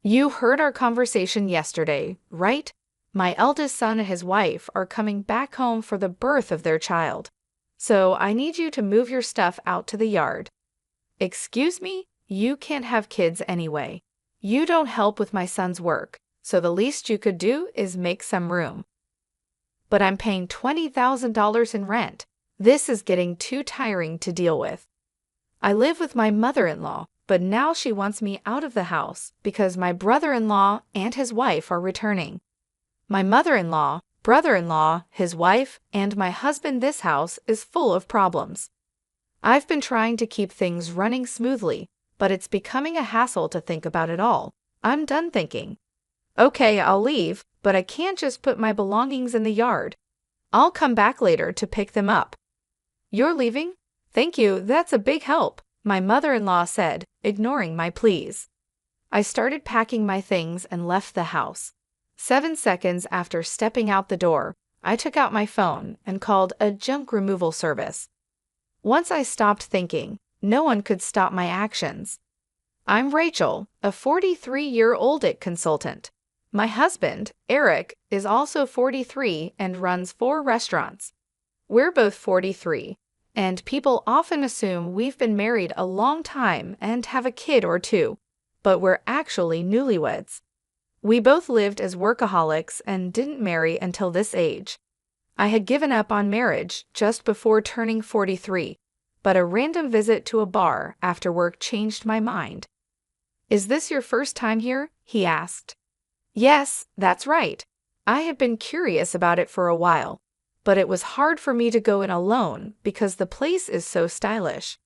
You heard our conversation yesterday, right? My eldest son and his wife are coming back home for the birth of their child. So I need you to move your stuff out to the yard. Excuse me? You can't have kids anyway. You don't help with my son's work, so the least you could do is make some room. But I'm paying $20,000 in rent. This is getting too tiring to deal with. I live with my mother-in-law, but now she wants me out of the house because my brother-in-law and his wife are returning. My mother-in-law, brother-in-law, his wife, and my husband. This house is full of problems. I've been trying to keep things running smoothly, but it's becoming a hassle to think about it all. I'm done thinking. Okay, I'll leave, but I can't just put my belongings in the yard. I'll come back later to pick them up. You're leaving? Thank you, that's a big help, my mother-in-law said, ignoring my pleas. I started packing my things and left the house. 7 seconds after stepping out the door, I took out my phone and called a junk removal service. Once I stopped thinking, no one could stop my actions. I'm Rachel, a 43-year-old consultant. My husband, Eric, is also 43 and runs 4 restaurants. We're both 43, and people often assume we've been married a long time and have a kid or two, but we're actually newlyweds. We both lived as workaholics and didn't marry until this age. I had given up on marriage just before turning 43, but a random visit to a bar after work changed my mind. Is this your first time here? He asked. Yes, that's right. I had been curious about it for a while, but it was hard for me to go in alone because the place is so stylish.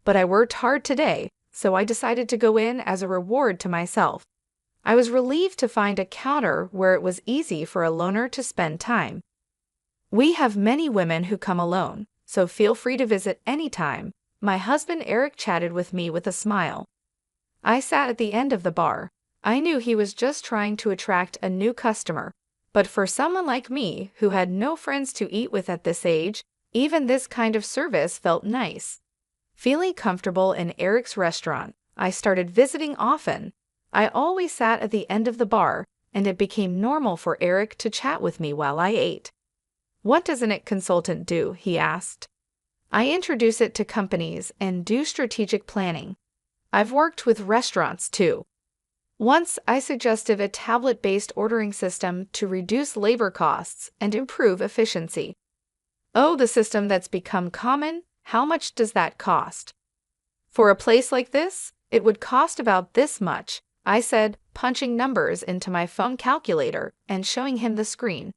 But I worked hard today, so I decided to go in as a reward to myself. I was relieved to find a counter where it was easy for a loner to spend time. We have many women who come alone, so feel free to visit anytime. My husband Eric chatted with me with a smile. I sat at the end of the bar. I knew he was just trying to attract a new customer, but for someone like me who had no friends to eat with at this age, even this kind of service felt nice. Feeling comfortable in Eric's restaurant, I started visiting often. I always sat at the end of the bar, and it became normal for Eric to chat with me while I ate. What does an IT consultant do? He asked. I introduce it to companies and do strategic planning. I've worked with restaurants too. Once I suggested a tablet-based ordering system to reduce labor costs and improve efficiency. Oh, the system that's become common? How much does that cost? For a place like this, it would cost about this much, I said, punching numbers into my phone calculator and showing him the screen.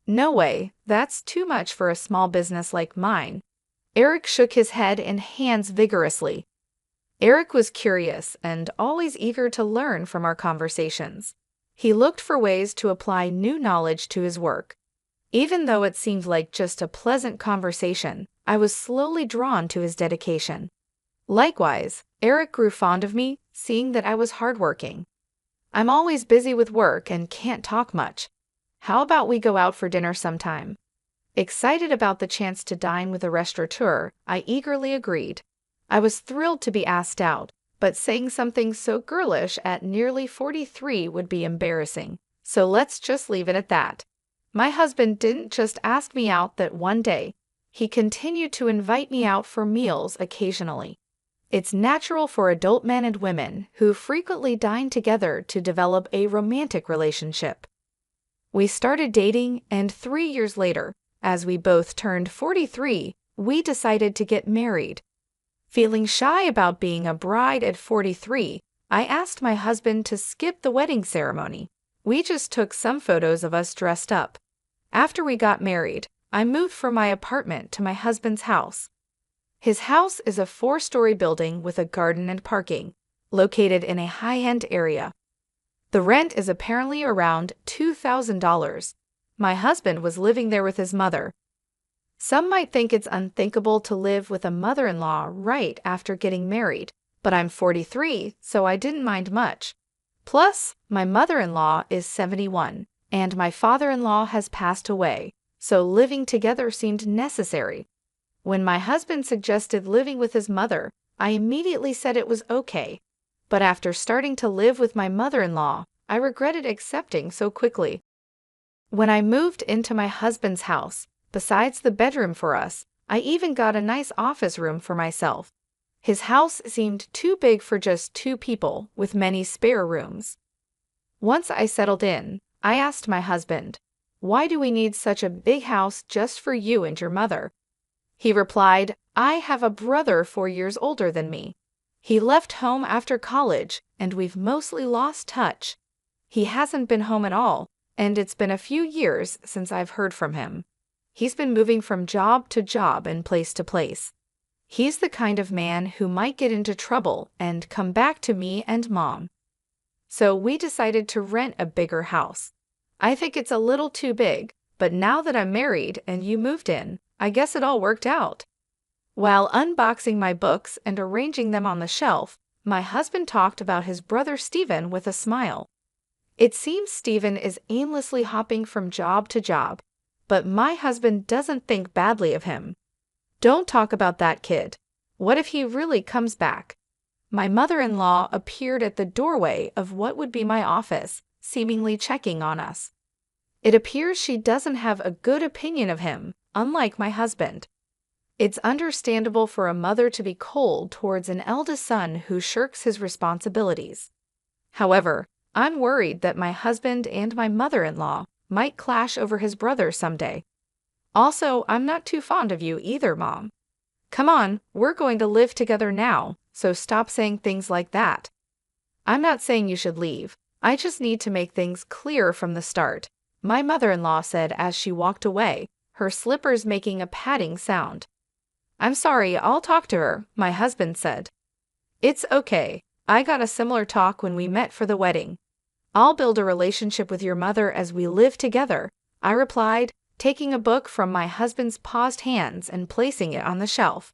No way, that's too much for a small business like mine. Eric shook his head and hands vigorously. Eric was curious and always eager to learn from our conversations. He looked for ways to apply new knowledge to his work. Even though it seemed like just a pleasant conversation, I was slowly drawn to his dedication. Likewise, Eric grew fond of me, seeing that I was hardworking. I'm always busy with work and can't talk much. How about we go out for dinner sometime? Excited about the chance to dine with a restaurateur, I eagerly agreed. I was thrilled to be asked out, but saying something so girlish at nearly 43 would be embarrassing, so let's just leave it at that. My husband didn't just ask me out that one day. He continued to invite me out for meals occasionally. It's natural for adult men and women who frequently dine together to develop a romantic relationship. We started dating, and 3 years later, as we both turned 43, we decided to get married. Feeling shy about being a bride at 43, I asked my husband to skip the wedding ceremony. We just took some photos of us dressed up. After we got married, I moved from my apartment to my husband's house. His house is a 4-story building with a garden and parking, located in a high-end area. The rent is apparently around $2,000. My husband was living there with his mother. Some might think it's unthinkable to live with a mother-in-law right after getting married, but I'm 43, so I didn't mind much. Plus, my mother-in-law is 71, and my father-in-law has passed away, so living together seemed necessary. When my husband suggested living with his mother, I immediately said it was okay. But after starting to live with my mother-in-law, I regretted accepting so quickly. When I moved into my husband's house, besides the bedroom for us, I even got a nice office room for myself. His house seemed too big for just 2 people, with many spare rooms. Once I settled in, I asked my husband, "Why do we need such a big house just for you and your mother?" He replied, "I have a brother 4 years older than me. He left home after college, and we've mostly lost touch. He hasn't been home at all, and it's been a few years since I've heard from him. He's been moving from job to job and place to place. He's the kind of man who might get into trouble and come back to me and Mom. So we decided to rent a bigger house. I think it's a little too big, but now that I'm married and you moved in, I guess it all worked out." While unboxing my books and arranging them on the shelf, my husband talked about his brother Stephen with a smile. "It seems Stephen is aimlessly hopping from job to job, but my husband doesn't think badly of him. Don't talk about that kid. What if he really comes back?" My mother-in-law appeared at the doorway of what would be my office, seemingly checking on us. It appears she doesn't have a good opinion of him, unlike my husband. It's understandable for a mother to be cold towards an eldest son who shirks his responsibilities. However, I'm worried that my husband and my mother-in-law might clash over his brother someday. Also, I'm not too fond of you either, Mom. Come on, we're going to live together now, so stop saying things like that. I'm not saying you should leave. I just need to make things clear from the start, my mother-in-law said as she walked away, her slippers making a padding sound. "I'm sorry, I'll talk to her," my husband said. "It's okay. I got a similar talk when we met for the wedding. I'll build a relationship with your mother as we live together," I replied, taking a book from my husband's paused hands and placing it on the shelf.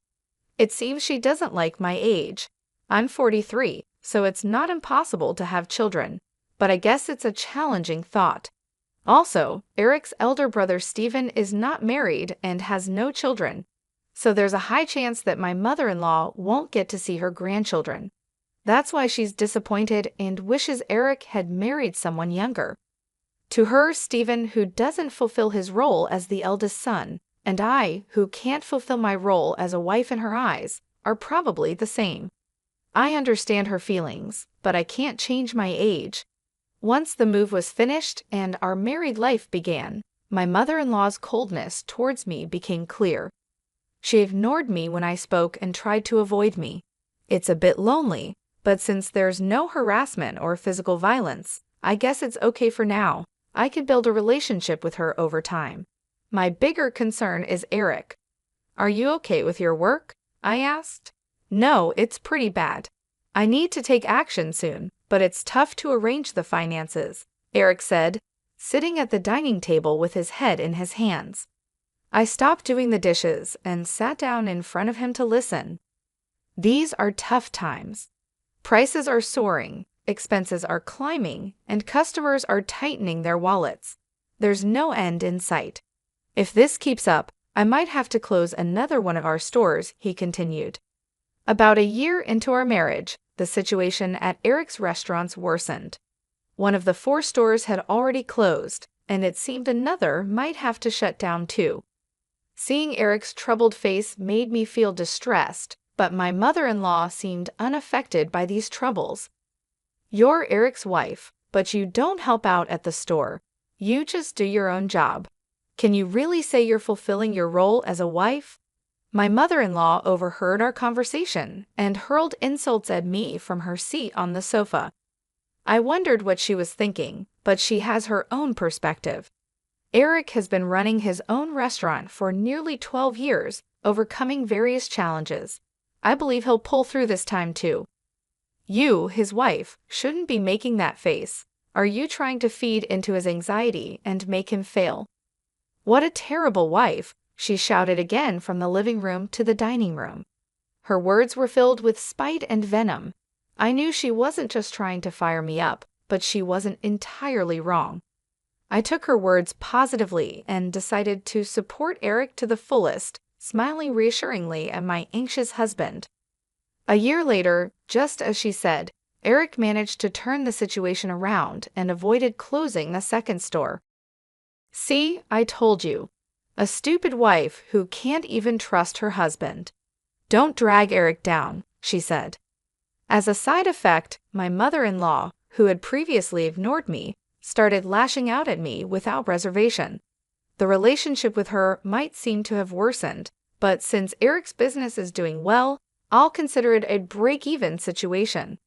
"It seems she doesn't like my age. I'm 43, so it's not impossible to have children, but I guess it's a challenging thought. Also, Eric's elder brother Stephen is not married and has no children, so there's a high chance that my mother-in-law won't get to see her grandchildren. That's why she's disappointed and wishes Eric had married someone younger. To her, Stephen, who doesn't fulfill his role as the eldest son, and I, who can't fulfill my role as a wife in her eyes, are probably the same. I understand her feelings, but I can't change my age." Once the move was finished and our married life began, my mother-in-law's coldness towards me became clear. She ignored me when I spoke and tried to avoid me. It's a bit lonely, but since there's no harassment or physical violence, I guess it's okay for now. I could build a relationship with her over time. My bigger concern is Eric. "Are you okay with your work?" I asked. "No, it's pretty bad. I need to take action soon, but it's tough to arrange the finances," Eric said, sitting at the dining table with his head in his hands. I stopped doing the dishes and sat down in front of him to listen. "These are tough times. Prices are soaring, expenses are climbing, and customers are tightening their wallets. There's no end in sight. If this keeps up, I might have to close another one of our stores," he continued. About a year into our marriage, the situation at Eric's restaurants worsened. One of the 4 stores had already closed, and it seemed another might have to shut down too. Seeing Eric's troubled face made me feel distressed, but my mother-in-law seemed unaffected by these troubles. "You're Eric's wife, but you don't help out at the store. You just do your own job. Can you really say you're fulfilling your role as a wife?" My mother-in-law overheard our conversation and hurled insults at me from her seat on the sofa. I wondered what she was thinking, but she has her own perspective. Eric has been running his own restaurant for nearly 12 years, overcoming various challenges. I believe he'll pull through this time too. You, his wife, shouldn't be making that face. Are you trying to feed into his anxiety and make him fail? "What a terrible wife," she shouted again from the living room to the dining room. Her words were filled with spite and venom. I knew she wasn't just trying to fire me up, but she wasn't entirely wrong. I took her words positively and decided to support Eric to the fullest, smiling reassuringly at my anxious husband. A year later, just as she said, Eric managed to turn the situation around and avoided closing the second store. See, I told you. A stupid wife who can't even trust her husband. Don't drag Eric down, she said. As a side effect, my mother-in-law, who had previously ignored me, started lashing out at me without reservation. The relationship with her might seem to have worsened, but since Eric's business is doing well, I'll consider it a break-even situation.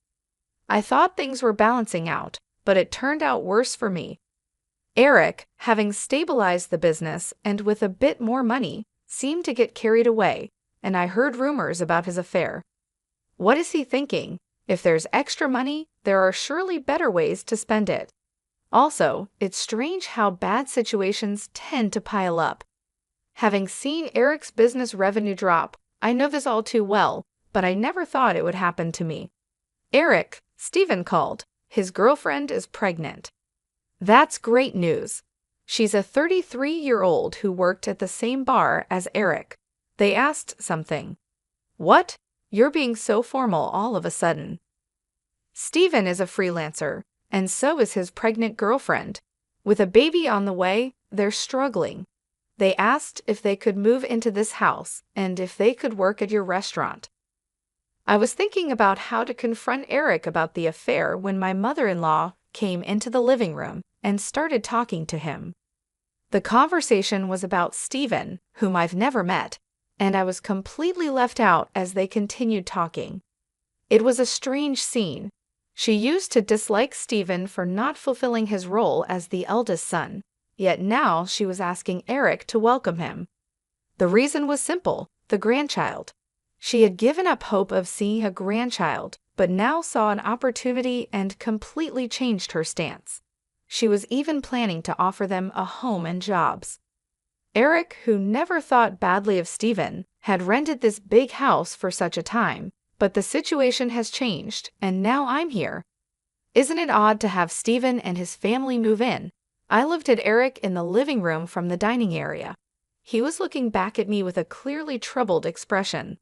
I thought things were balancing out, but it turned out worse for me. Eric, having stabilized the business and with a bit more money, seemed to get carried away, and I heard rumors about his affair. What is he thinking? If there's extra money, there are surely better ways to spend it. Also, it's strange how bad situations tend to pile up. Having seen Eric's business revenue drop, I know this all too well, but I never thought it would happen to me. Eric, Stephen called. His girlfriend is pregnant. That's great news. She's a 33-year-old who worked at the same bar as Eric. They asked something. What? You're being so formal all of a sudden. Stephen is a freelancer, and so is his pregnant girlfriend. With a baby on the way, they're struggling. They asked if they could move into this house and if they could work at your restaurant. I was thinking about how to confront Eric about the affair when my mother-in-law came into the living room and started talking to him. The conversation was about Stephen, whom I've never met, and I was completely left out as they continued talking. It was a strange scene. She used to dislike Stephen for not fulfilling his role as the eldest son, yet now she was asking Eric to welcome him. The reason was simple: the grandchild. She had given up hope of seeing a grandchild, but now saw an opportunity and completely changed her stance. She was even planning to offer them a home and jobs. Eric, who never thought badly of Stephen, had rented this big house for such a time, but the situation has changed, and now I'm here. Isn't it odd to have Stephen and his family move in? I looked at Eric in the living room from the dining area. He was looking back at me with a clearly troubled expression.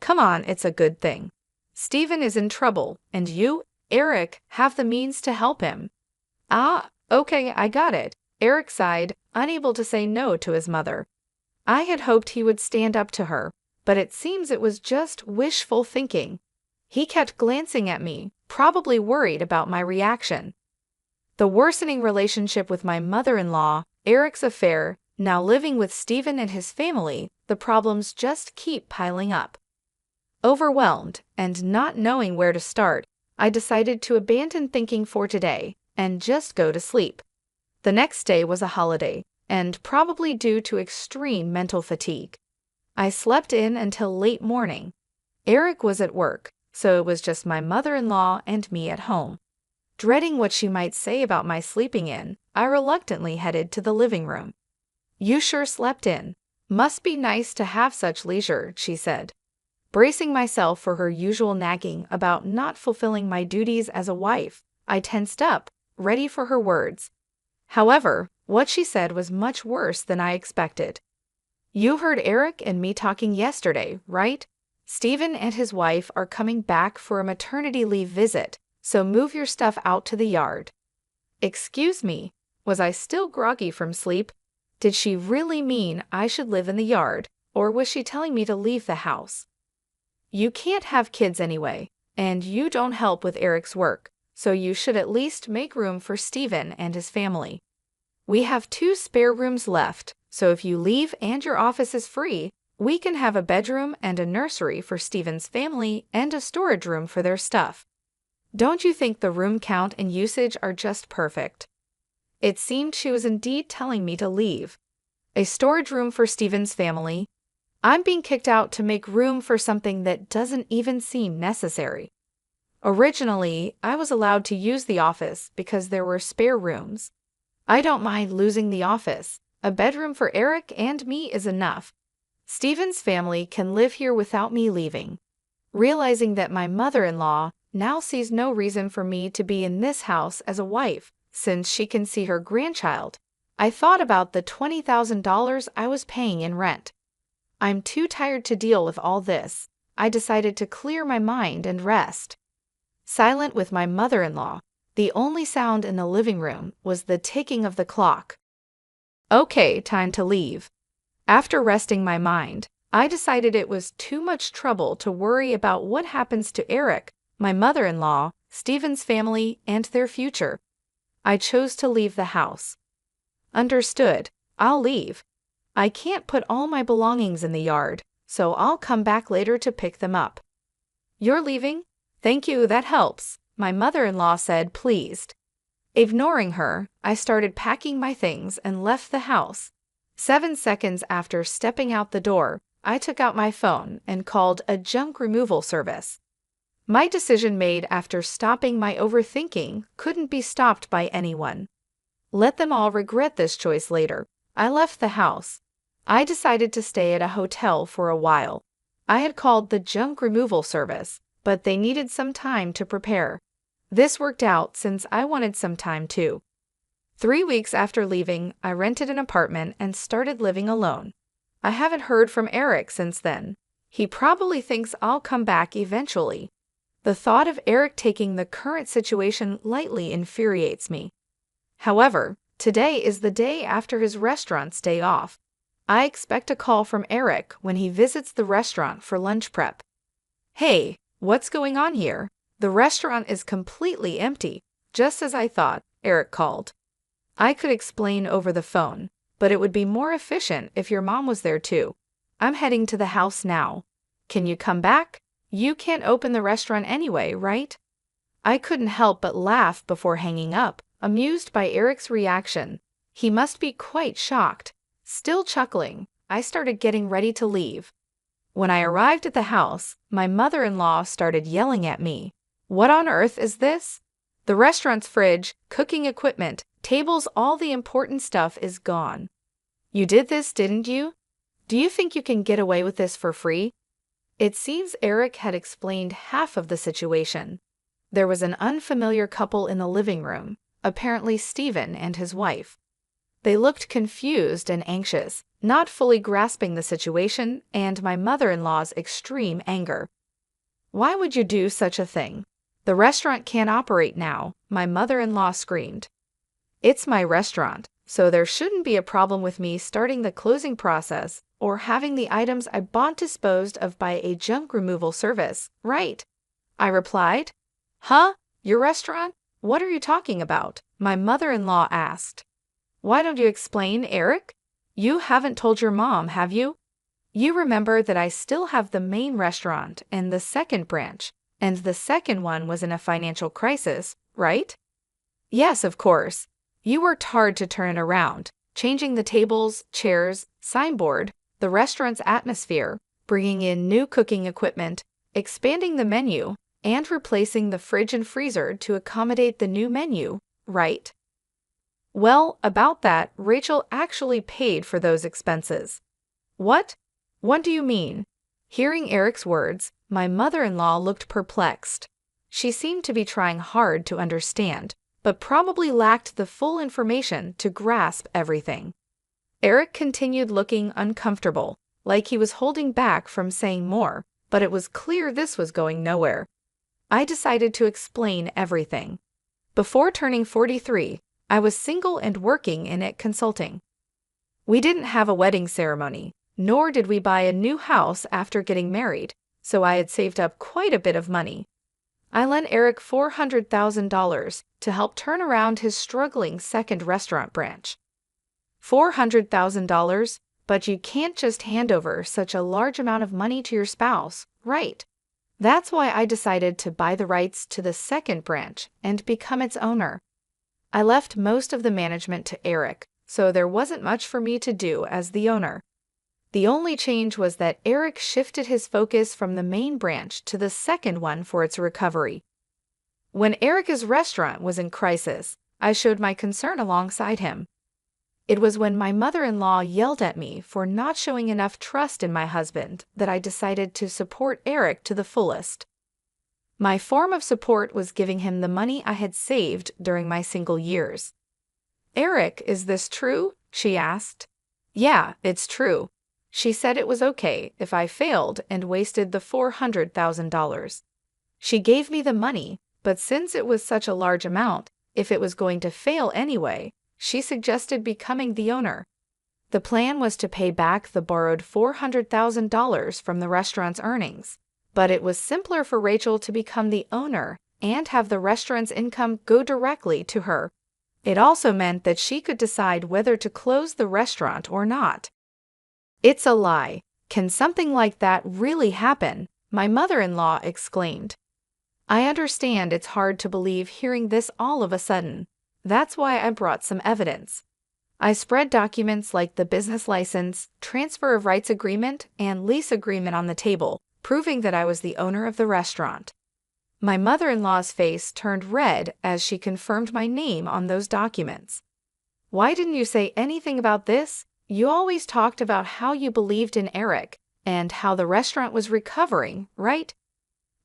Come on, it's a good thing. Stephen is in trouble, and you, Eric, have the means to help him. Ah, okay, I got it. Eric sighed, unable to say no to his mother. I had hoped he would stand up to her, but it seems it was just wishful thinking. He kept glancing at me, probably worried about my reaction. The worsening relationship with my mother-in-law, Eric's affair, now living with Stephen and his family, the problems just keep piling up. Overwhelmed and not knowing where to start, I decided to abandon thinking for today and just go to sleep. The next day was a holiday, and probably due to extreme mental fatigue. I slept in until late morning. Eric was at work, so it was just my mother-in-law and me at home. Dreading what she might say about my sleeping in, I reluctantly headed to the living room. You sure slept in. Must be nice to have such leisure, she said. Bracing myself for her usual nagging about not fulfilling my duties as a wife, I tensed up, ready for her words. However, what she said was much worse than I expected. You heard Eric and me talking yesterday, right? Stephen and his wife are coming back for a maternity leave visit, so move your stuff out to the yard. Excuse me, was I still groggy from sleep? Did she really mean I should live in the yard, or was she telling me to leave the house? You can't have kids anyway, and you don't help with Eric's work, so you should at least make room for Stephen and his family. We have 2 spare rooms left, so if you leave and your office is free, we can have a bedroom and a nursery for Stephen's family and a storage room for their stuff. Don't you think the room count and usage are just perfect? It seemed she was indeed telling me to leave. A storage room for Stephen's family. I'm being kicked out to make room for something that doesn't even seem necessary. Originally, I was allowed to use the office because there were spare rooms. I don't mind losing the office. A bedroom for Eric and me is enough. Stephen's family can live here without me leaving. Realizing that my mother-in-law now sees no reason for me to be in this house as a wife, since she can see her grandchild, I thought about the $20,000 I was paying in rent. I'm too tired to deal with all this. I decided to clear my mind and rest. silent with my mother-in-law. The only sound in the living room was the ticking of the clock. Okay, time to leave. After resting my mind, I decided it was too much trouble to worry about what happens to Eric, my mother-in-law, Stephen's family, and their future. I chose to leave the house. Understood, I'll leave. I can't put all my belongings in the yard, so I'll come back later to pick them up. You're leaving? Thank you, that helps, my mother-in-law said, pleased. Ignoring her, I started packing my things and left the house. 7 seconds after stepping out the door, I took out my phone and called a junk removal service. My decision made after stopping my overthinking couldn't be stopped by anyone. Let them all regret this choice later. I left the house. I decided to stay at a hotel for a while. I had called the junk removal service, but they needed some time to prepare. This worked out since I wanted some time too. 3 weeks after leaving, I rented an apartment and started living alone. I haven't heard from Eric since then. He probably thinks I'll come back eventually. The thought of Eric taking the current situation lightly infuriates me. However, today is the day after his restaurant's day off. I expect a call from Eric when he visits the restaurant for lunch prep. Hey, what's going on here? The restaurant is completely empty, just as I thought, Eric called. I could explain over the phone, but it would be more efficient if your mom was there too. I'm heading to the house now. Can you come back? You can't open the restaurant anyway, right? I couldn't help but laugh before hanging up, amused by Eric's reaction. He must be quite shocked. Still chuckling, I started getting ready to leave. When I arrived at the house, my mother-in-law started yelling at me. What on earth is this? The restaurant's fridge, cooking equipment, tables, all the important stuff is gone. You did this, didn't you? Do you think you can get away with this for free? It seems Eric had explained half of the situation. There was an unfamiliar couple in the living room, apparently Stephen and his wife. They looked confused and anxious, not fully grasping the situation and my mother-in-law's extreme anger. Why would you do such a thing? The restaurant can't operate now, my mother-in-law screamed. It's my restaurant, so there shouldn't be a problem with me starting the closing process or having the items I bought disposed of by a junk removal service, right? I replied. Huh? Your restaurant? What are you talking about? My mother-in-law asked. Why don't you explain, Eric? You haven't told your mom, have you? You remember that I still have the main restaurant and the second branch, and the second one was in a financial crisis, right? Yes, of course. You worked hard to turn it around, changing the tables, chairs, signboard, the restaurant's atmosphere, bringing in new cooking equipment, expanding the menu, and replacing the fridge and freezer to accommodate the new menu, right? Well, about that, Rachel actually paid for those expenses. What? What do you mean? Hearing Eric's words, my mother-in-law looked perplexed. She seemed to be trying hard to understand, but probably lacked the full information to grasp everything. Eric continued looking uncomfortable, like he was holding back from saying more, but it was clear this was going nowhere. I decided to explain everything. Before turning 43, I was single and working in it consulting. We didn't have a wedding ceremony, nor did we buy a new house after getting married, so I had saved up quite a bit of money. I lent Eric $400,000 to help turn around his struggling second restaurant branch. $400,000, but you can't just hand over such a large amount of money to your spouse, right? That's why I decided to buy the rights to the second branch and become its owner. I left most of the management to Eric, so there wasn't much for me to do as the owner. The only change was that Eric shifted his focus from the main branch to the second one for its recovery. When Eric's restaurant was in crisis, I showed my concern alongside him. It was when my mother-in-law yelled at me for not showing enough trust in my husband that I decided to support Eric to the fullest. My form of support was giving him the money I had saved during my single years. Eric, is this true? She asked. Yeah, it's true. She said it was okay if I failed and wasted the $400,000. She gave me the money, but since it was such a large amount, if it was going to fail anyway, she suggested becoming the owner. The plan was to pay back the borrowed $400,000 from the restaurant's earnings, but it was simpler for Rachel to become the owner and have the restaurant's income go directly to her. It also meant that she could decide whether to close the restaurant or not. It's a lie. Can something like that really happen? My mother-in-law exclaimed. I understand it's hard to believe hearing this all of a sudden. That's why I brought some evidence. I spread documents like the business license, transfer of rights agreement, and lease agreement on the table, proving that I was the owner of the restaurant. My mother-in-law's face turned red as she confirmed my name on those documents. Why didn't you say anything about this? You always talked about how you believed in Eric and how the restaurant was recovering, right?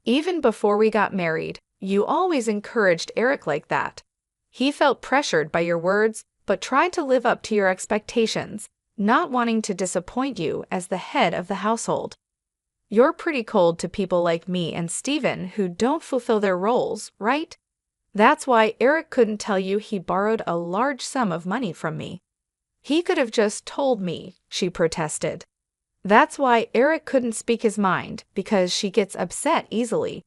Even before we got married, you always encouraged Eric like that. He felt pressured by your words, but tried to live up to your expectations, not wanting to disappoint you as the head of the household. You're pretty cold to people like me and Steven who don't fulfill their roles, right? That's why Eric couldn't tell you he borrowed a large sum of money from me. He could have just told me, she protested. That's why Eric couldn't speak his mind, because she gets upset easily.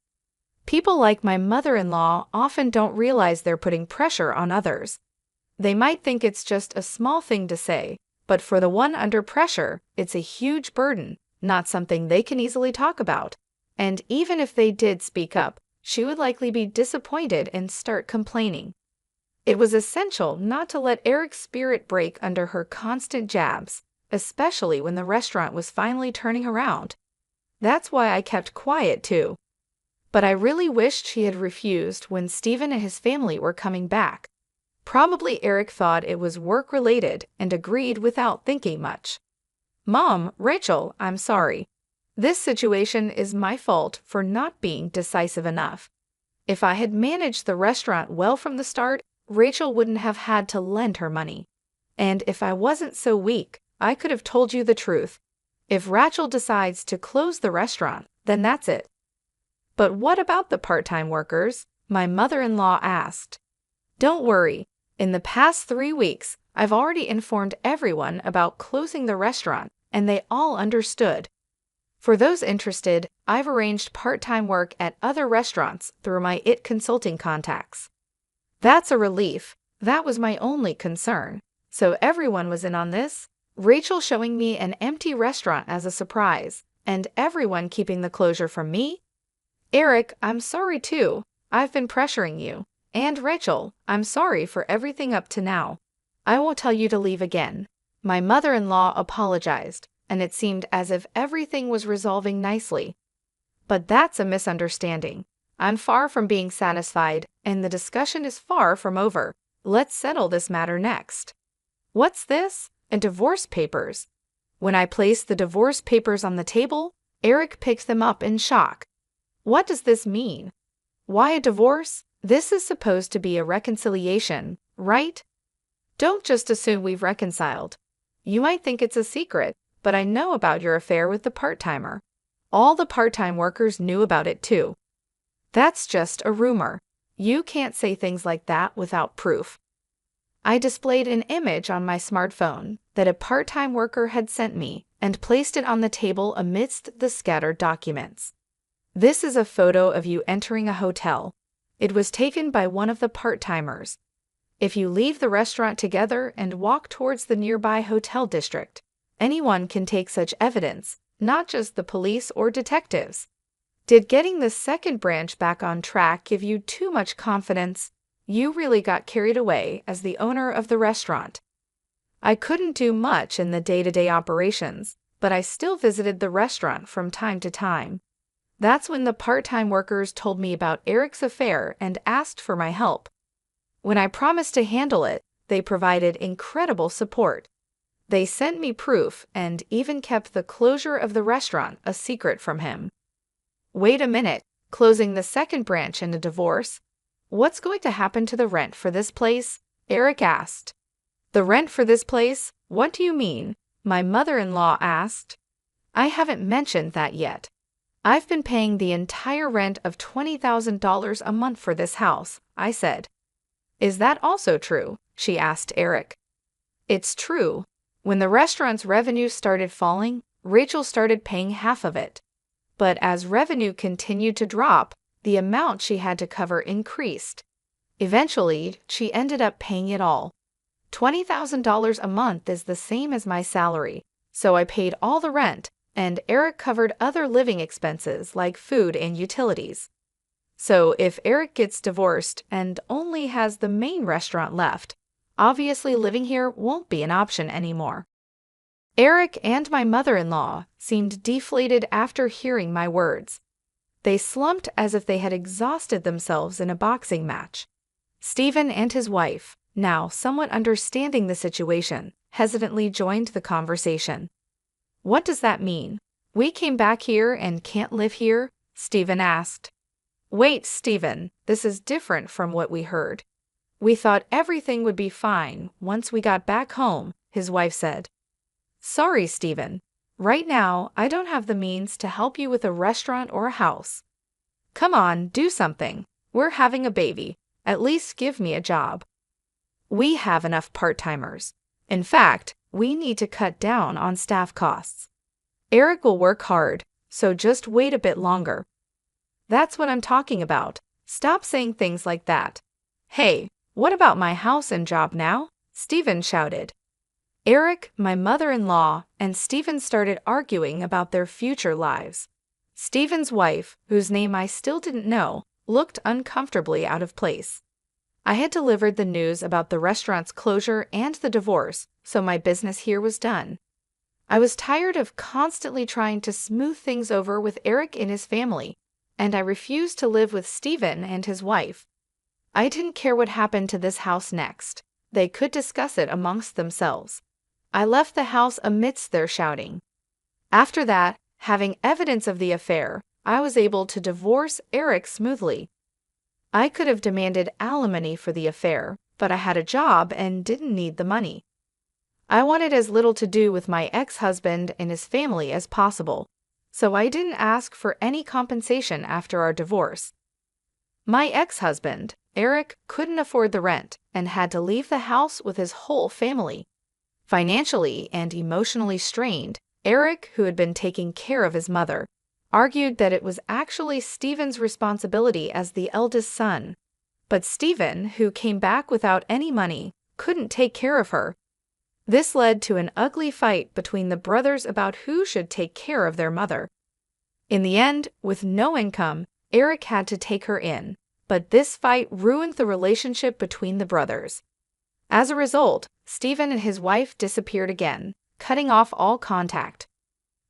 People like my mother-in-law often don't realize they're putting pressure on others. They might think it's just a small thing to say, but for the one under pressure, it's a huge burden, not something they can easily talk about. And even if they did speak up, she would likely be disappointed and start complaining. It was essential not to let Eric's spirit break under her constant jabs, especially when the restaurant was finally turning around. That's why I kept quiet too. But I really wished she had refused when Steven and his family were coming back. Probably Eric thought it was work-related and agreed without thinking much. Mom, Rachel, I'm sorry. This situation is my fault for not being decisive enough. If I had managed the restaurant well from the start, Rachel wouldn't have had to lend her money. And if I wasn't so weak, I could have told you the truth. If Rachel decides to close the restaurant, then that's it. But what about the part-time workers? My mother-in-law asked. Don't worry. In the past 3 weeks, I've already informed everyone about closing the restaurant, and they all understood. For those interested, I've arranged part-time work at other restaurants through my IT consulting contacts. That's a relief. That was my only concern. So everyone was in on this, Rachel showing me an empty restaurant as a surprise, and everyone keeping the closure from me? Eric, I'm sorry too. I've been pressuring you. And Rachel, I'm sorry for everything up to now. I won't tell you to leave again. My mother-in-law apologized, and it seemed as if everything was resolving nicely. But that's a misunderstanding. I'm far from being satisfied, and the discussion is far from over. Let's settle this matter next. What's this? A divorce papers. When I placed the divorce papers on the table, Eric picked them up in shock. What does this mean? Why a divorce? This is supposed to be a reconciliation, right? Don't just assume we've reconciled. You might think it's a secret, but I know about your affair with the part-timer. All the part-time workers knew about it too. That's just a rumor. You can't say things like that without proof. I displayed an image on my smartphone that a part-time worker had sent me and placed it on the table amidst the scattered documents. This is a photo of you entering a hotel. It was taken by one of the part-timers. If you leave the restaurant together and walk towards the nearby hotel district, anyone can take such evidence, not just the police or detectives. Did getting the second branch back on track give you too much confidence? You really got carried away as the owner of the restaurant. I couldn't do much in the day-to-day operations, but I still visited the restaurant from time to time. That's when the part-time workers told me about Eric's affair and asked for my help. When I promised to handle it, they provided incredible support. They sent me proof and even kept the closure of the restaurant a secret from him. Wait a minute, closing the second branch in a divorce? What's going to happen to the rent for this place? Eric asked. The rent for this place? What do you mean? My mother-in-law asked. I haven't mentioned that yet. I've been paying the entire rent of $20,000 a month for this house, I said. Is that also true? She asked Eric. It's true. When the restaurant's revenue started falling, Rachel started paying half of it. But as revenue continued to drop, the amount she had to cover increased. Eventually, she ended up paying it all. $20,000 a month is the same as my salary, so I paid all the rent, and Eric covered other living expenses like food and utilities. So if Eric gets divorced and only has the main restaurant left, obviously living here won't be an option anymore. Eric and my mother-in-law seemed deflated after hearing my words. They slumped as if they had exhausted themselves in a boxing match. Stephen and his wife, now somewhat understanding the situation, hesitantly joined the conversation. What does that mean? We came back here and can't live here? Stephen asked. Wait, Stephen, this is different from what we heard. We thought everything would be fine once we got back home, his wife said. Sorry, Stephen. Right now, I don't have the means to help you with a restaurant or a house. Come on, do something. We're having a baby. At least give me a job. We have enough part-timers. In fact, we need to cut down on staff costs. Eric will work hard, so just wait a bit longer. That's what I'm talking about. Stop saying things like that. Hey, what about my house and job now? Stephen shouted. Eric, my mother-in-law, and Stephen started arguing about their future lives. Stephen's wife, whose name I still didn't know, looked uncomfortably out of place. I had delivered the news about the restaurant's closure and the divorce, so my business here was done. I was tired of constantly trying to smooth things over with Eric and his family, and I refused to live with Stephen and his wife. I didn't care what happened to this house next. They could discuss it amongst themselves. I left the house amidst their shouting. After that, having evidence of the affair, I was able to divorce Eric smoothly. I could have demanded alimony for the affair, but I had a job and didn't need the money. I wanted as little to do with my ex-husband and his family as possible, so I didn't ask for any compensation after our divorce. My ex-husband, Eric, couldn't afford the rent and had to leave the house with his whole family. Financially and emotionally strained, Eric, who had been taking care of his mother, argued that it was actually Stephen's responsibility as the eldest son. But Stephen, who came back without any money, couldn't take care of her. This led to an ugly fight between the brothers about who should take care of their mother. In the end, with no income, Eric had to take her in, but this fight ruined the relationship between the brothers. As a result, Stephen and his wife disappeared again, cutting off all contact.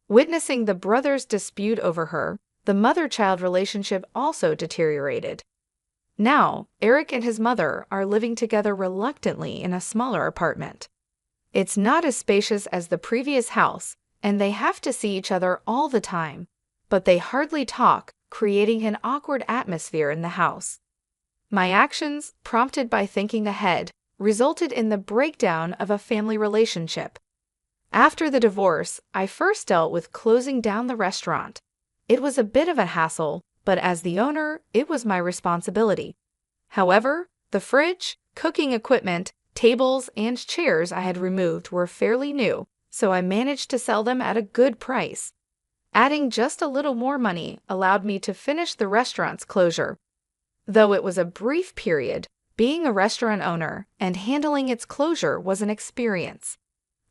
Witnessing the brothers' dispute over her, the mother-child relationship also deteriorated. Now, Eric and his mother are living together reluctantly in a smaller apartment. It's not as spacious as the previous house, and they have to see each other all the time, but they hardly talk, creating an awkward atmosphere in the house. My actions, prompted by thinking ahead, resulted in the breakdown of a family relationship. After the divorce, I first dealt with closing down the restaurant. It was a bit of a hassle, but as the owner, it was my responsibility. However, the fridge, cooking equipment, tables, and chairs I had removed were fairly new, so I managed to sell them at a good price. Adding just a little more money allowed me to finish the restaurant's closure. Though it was a brief period, being a restaurant owner and handling its closure was an experience.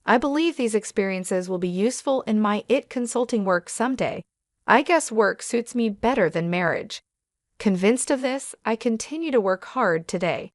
I believe these experiences will be useful in my consulting work someday. I guess work suits me better than marriage. Convinced of this, I continue to work hard today.